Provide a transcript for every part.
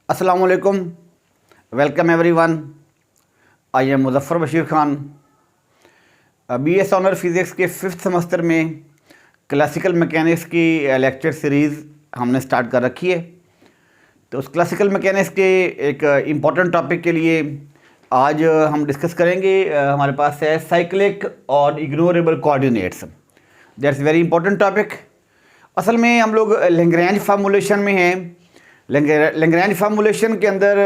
अस्सलाम वालेकुम, welcome everyone. I am Muzaffar Bashir Khan. BS honour physics के 5th सेमेस्टर में क्लासिकल मैकेनिक्स की लेक्चर सीरीज़ हमने स्टार्ट कर रखी है। तो उस क्लासिकल मैकेनिक्स के एक इम्पॉर्टेंट टॉपिक के लिए आज हम डिस्कस करेंगे। हमारे पास है साइक्लिक और ignorable coordinates. That's very important topic. असल में हम लोग लैग्रेंज फार्मूलेशन में हैं। लैग्रेंज फार्मूलेशन के अंदर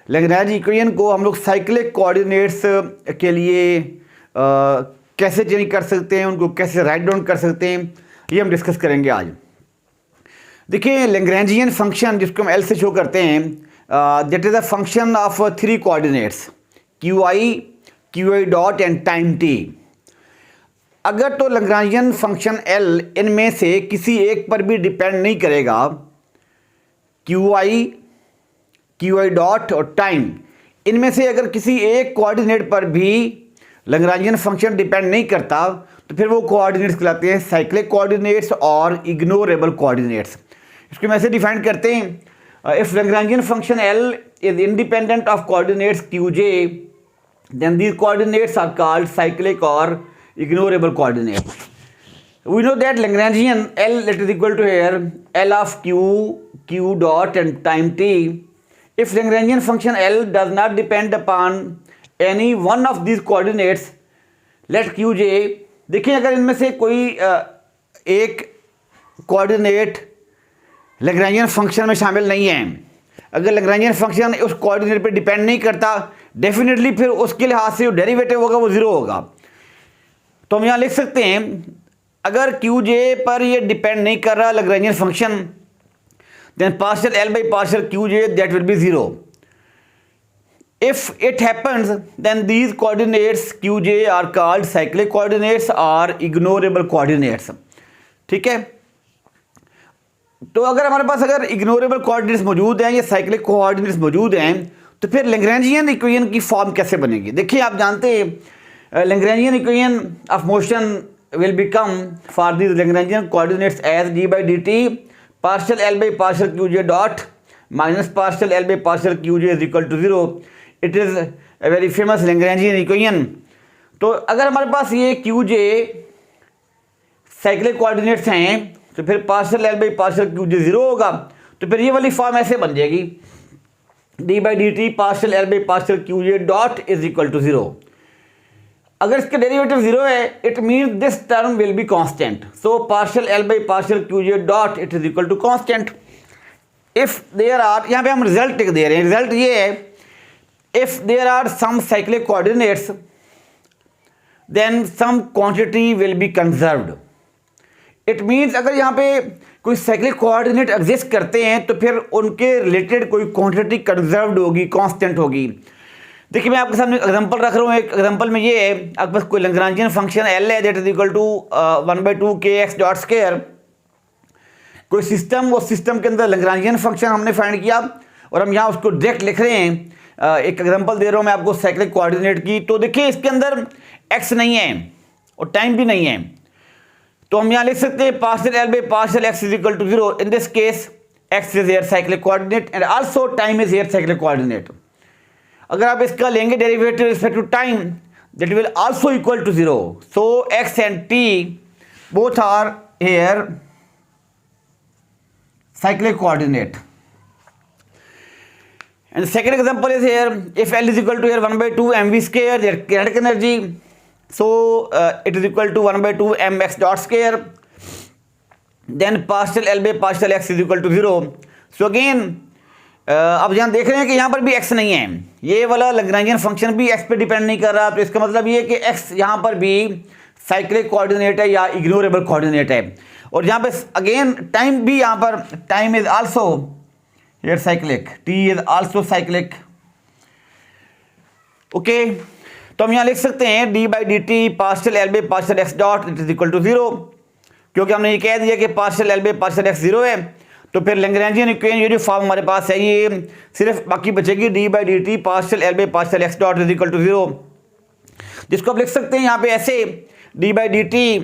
लैग्रेंज इक्वेशन को हम लोग साइक्लिक कोऑर्डिनेट्स के लिए कैसे चेंज कर सकते हैं, उनको कैसे राइट डाउन कर सकते हैं, ये हम डिस्कस करेंगे आज। देखिए, लैग्रेंजियन फंक्शन जिसको हम एल से शो करते हैं, that is a function of 3 coordinates Q I dot and time T. अगर तो लैग्रेंजियन फंक्शन एल इनमें से किसी एक पर भी डिपेंड नहीं करेगा, क्यू आई डॉट और टाइम, इनमें से अगर किसी एक कोऑर्डिनेट पर भी लैग्रेंजियन फंक्शन डिपेंड नहीं करता, तो फिर वो कोऑर्डिनेट्स कहलाते हैं साइक्लिक कोऑर्डिनेट्स और इग्नोरेबल कोऑर्डिनेट्स। इसको हम ऐसे डिफाइन करते हैं, if Lagrangian function L is independent of coordinates q j, then these coordinates are called cyclic और ignorable coordinates. We know that Lagrangian L that is equal to here L of q dot and time t. If Lagrangian function L does not depend upon any one of these coordinates, let qj, देखिए अगर इनमें से कोई एक coordinate Lagrangian function में शामिल नहीं है, अगर लैग्रेंजियन फंक्शन उस कोऑर्डिनेट पर डिपेंड नहीं करता, डेफिनेटली फिर उसके लिहाज से जो डेरिवेटिव होगा वो जीरो होगा। तो हम यहाँ लिख सकते हैं, अगर क्यू जे पर ये डिपेंड नहीं कर रहा Lagrangian function, then partial L by partial Q J that will be zero. If it happens then these coordinates q j are called cyclic coordinates और इग्नोरेबल कोऑर्डिनेट्स। ठीक है, तो अगर हमारे पास अगर इग्नोरेबल कोऑर्डिनेट्स मौजूद हैं या साइक्लिक कोऑर्डिनेट्स मौजूद हैं, तो फिर लैग्रेंजियन इक्वेशन की फॉर्म कैसे बनेगी? देखिए, आप जानते हैं Lagrangian equation of motion will become for these Lagrangian coordinates as d by dt partial L by partial qj dot minus partial L by partial qj is equal to 0. It is a very famous Lagrangian equation. तो अगर हमारे पास ये qj cyclic coordinates हैं, तो फिर partial L by partial qj 0 होगा। तो फिर ये वाली फॉर्म ऐसे बन जाएगी, d by dt partial L by partial qj dot is equal to 0. अगर इसका डेरिवेटिव जीरो है, it means this term will be constant. So partial L by partial Q j dot it is equal to constant. If there are, यहाँ पे हम result लिख दे रहे हैं, result ये है, if there are some cyclic coordinates then some quantity will be conserved. It means अगर यहाँ पे कोई साइक्लिक कोऑर्डिनेट एग्जिस्ट करते हैं, तो फिर उनके रिलेटेड कोई क्वांटिटी कंजर्व्ड होगी, कांस्टेंट होगी। देखिए, मैं आपके सामने एग्जांपल रख रहा हूँ। एक एग्जांपल में ये है, आपके पास कोई लैग्रेंजियन फंक्शन एल है that is equal to 1/2 kx dot square. कोई सिस्टम, उस सिस्टम के अंदर लैग्रेंजियन फंक्शन हमने फाइंड किया और हम यहाँ उसको डायरेक्ट लिख रहे हैं। एक एग्जांपल दे रहा हूँ मैं आपको साइक्लिक कोऑर्डिनेट की। तो देखिए, इसके अंदर एक्स नहीं है और टाइम भी नहीं है, तो हम यहाँ लिख सकते हैं partial L by partial x is equal to 0। In this case x is here cyclic coordinate and also time is here cyclic coordinate. अगर आप इसका लेंगे derivative respect to time, that will also equal to 0। So x and t both are here cyclic coordinate. And the second example is here, if L is equal to here 1/2 mv square, that kinetic energy, so it is equal to 1/2 mx dot square, then partial L by partial x is equal to 0. So again, अब यहाँ देख रहे हैं कि यहाँ पर भी x नहीं है, ये वाला लैग्रेंजियन फंक्शन भी x पे डिपेंड नहीं कर रहा, तो इसका मतलब ये है कि x यहाँ पर भी साइक्लिक कोऑर्डिनेट है या इग्नोरेबल कोऑर्डिनेट है। और यहाँ पे अगेन टाइम भी, यहाँ पर time is also here cyclic, t is also cyclic. Okay, तो हम यहाँ लिख सकते हैं d by D t partial L by partial x dot it is equal to 0, क्योंकि हमने ये कह दिया कि partial L by partial x 0 है। तो फिर लैग्रेंजियन इक्वेशन ये जो फॉर्म हमारे पास है, ये सिर्फ बाकी बचेगी d by D t partial L by partial x dot is equal to 0, जिसको आप लिख सकते हैं यहाँ पे ऐसे d बाई डी टी।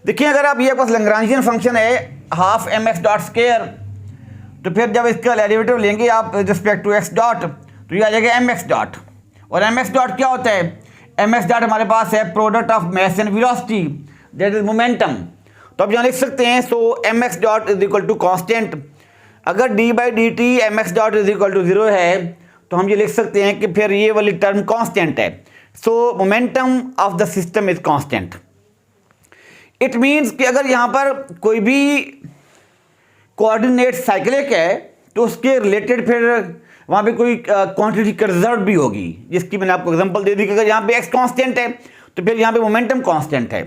देखिए, अगर आप ये पास लैग्रेंजियन फंक्शन है half m x dot square, तो फिर जब इसका डेरिवेटिव लेंगे आप रिस्पेक्ट टू एक्स डॉट, तो ये आ जाएगा एम एक्स डॉट। और एम एक्स डॉट क्या होता है? एम एक्स डॉट हमारे पास है product of mass and velocity, that is momentum. तो अब यहाँ लिख सकते हैं, so M x dot is equal to constant. अगर D by D T M x dot is equal to 0 है तो हम ये लिख सकते हैं कि फिर ये वाली टर्म कॉन्स्टेंट है। सो momentum of the system is constant. It means कि अगर यहाँ पर कोई भी कोऑर्डिनेट साइक्लिक है तो उसके रिलेटेड फिर वहाँ पे कोई क्वांटिटी कंजर्व भी होगी, जिसकी मैंने आपको एग्जांपल दे दी कि अगर यहाँ पे एक्स कांस्टेंट है तो फिर यहाँ पे मोमेंटम कांस्टेंट है।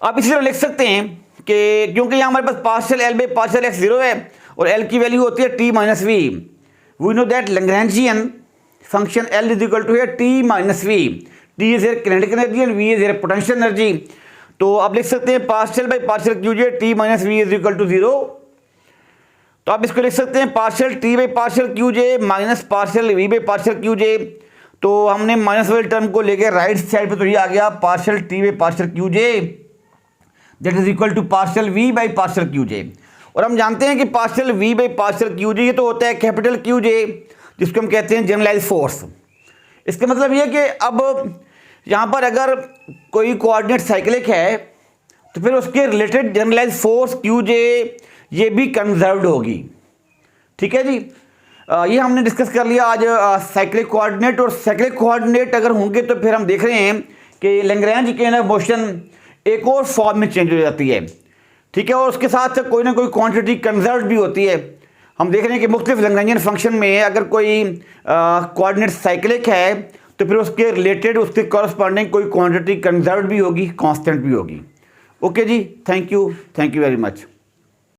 आप इसी तरह लिख सकते हैं कि क्योंकि यहाँ हमारे पास partial L by partial x 0 है और एल की वैल्यू होती है T minus V. We know that Lagrangian function L is equal to है T minus V. T is here kinetic energy and V is here potential energy. तो आप लिख सकते हैं partial by partial Q J T minus V is equal to 0। तो आप इसको लिख सकते हैं partial T by partial Q J minus partial V by partial Q J. तो हमने माइनस वाले टर्म को लेके राइट साइड पे, तो ये आ गया partial T by partial Q J that is equal to partial V by partial Q J. और हम जानते हैं कि partial V by partial Q J ये तो होता है कैपिटल क्यू जे, जिसको हम कहते हैं जनरलाइज फोर्स। इसका मतलब ये कि अब यहाँ पर अगर कोई कोऑर्डिनेट साइक्लिक है तो फिर उसके related generalise force Q J ये भी कंजर्व्ड होगी। ठीक है जी, ये हमने डिस्कस कर लिया आज साइक्लिक कोऑर्डिनेट। और साइक्लिक कोऑर्डिनेट अगर होंगे तो फिर हम देख रहे हैं कि लैग्रैंज चेन ऑफ मोशन एक और फॉर्म में चेंज हो जाती है। ठीक है, और उसके साथ कोई ना कोई क्वांटिटी कंजर्व्ड भी होती है। हम देख रहे हैं कि मुख्तलिफ लैग्रैंजियन फंक्शन में अगर कोई कोऑर्डिनेट साइक्लिक है तो फिर उसके रिलेटेड उसके कॉरस्पॉन्डिंग कोई क्वांटिटी कंजर्व्ड भी होगी, कांस्टेंट भी होगी। ओके जी, थैंक यू वेरी मच।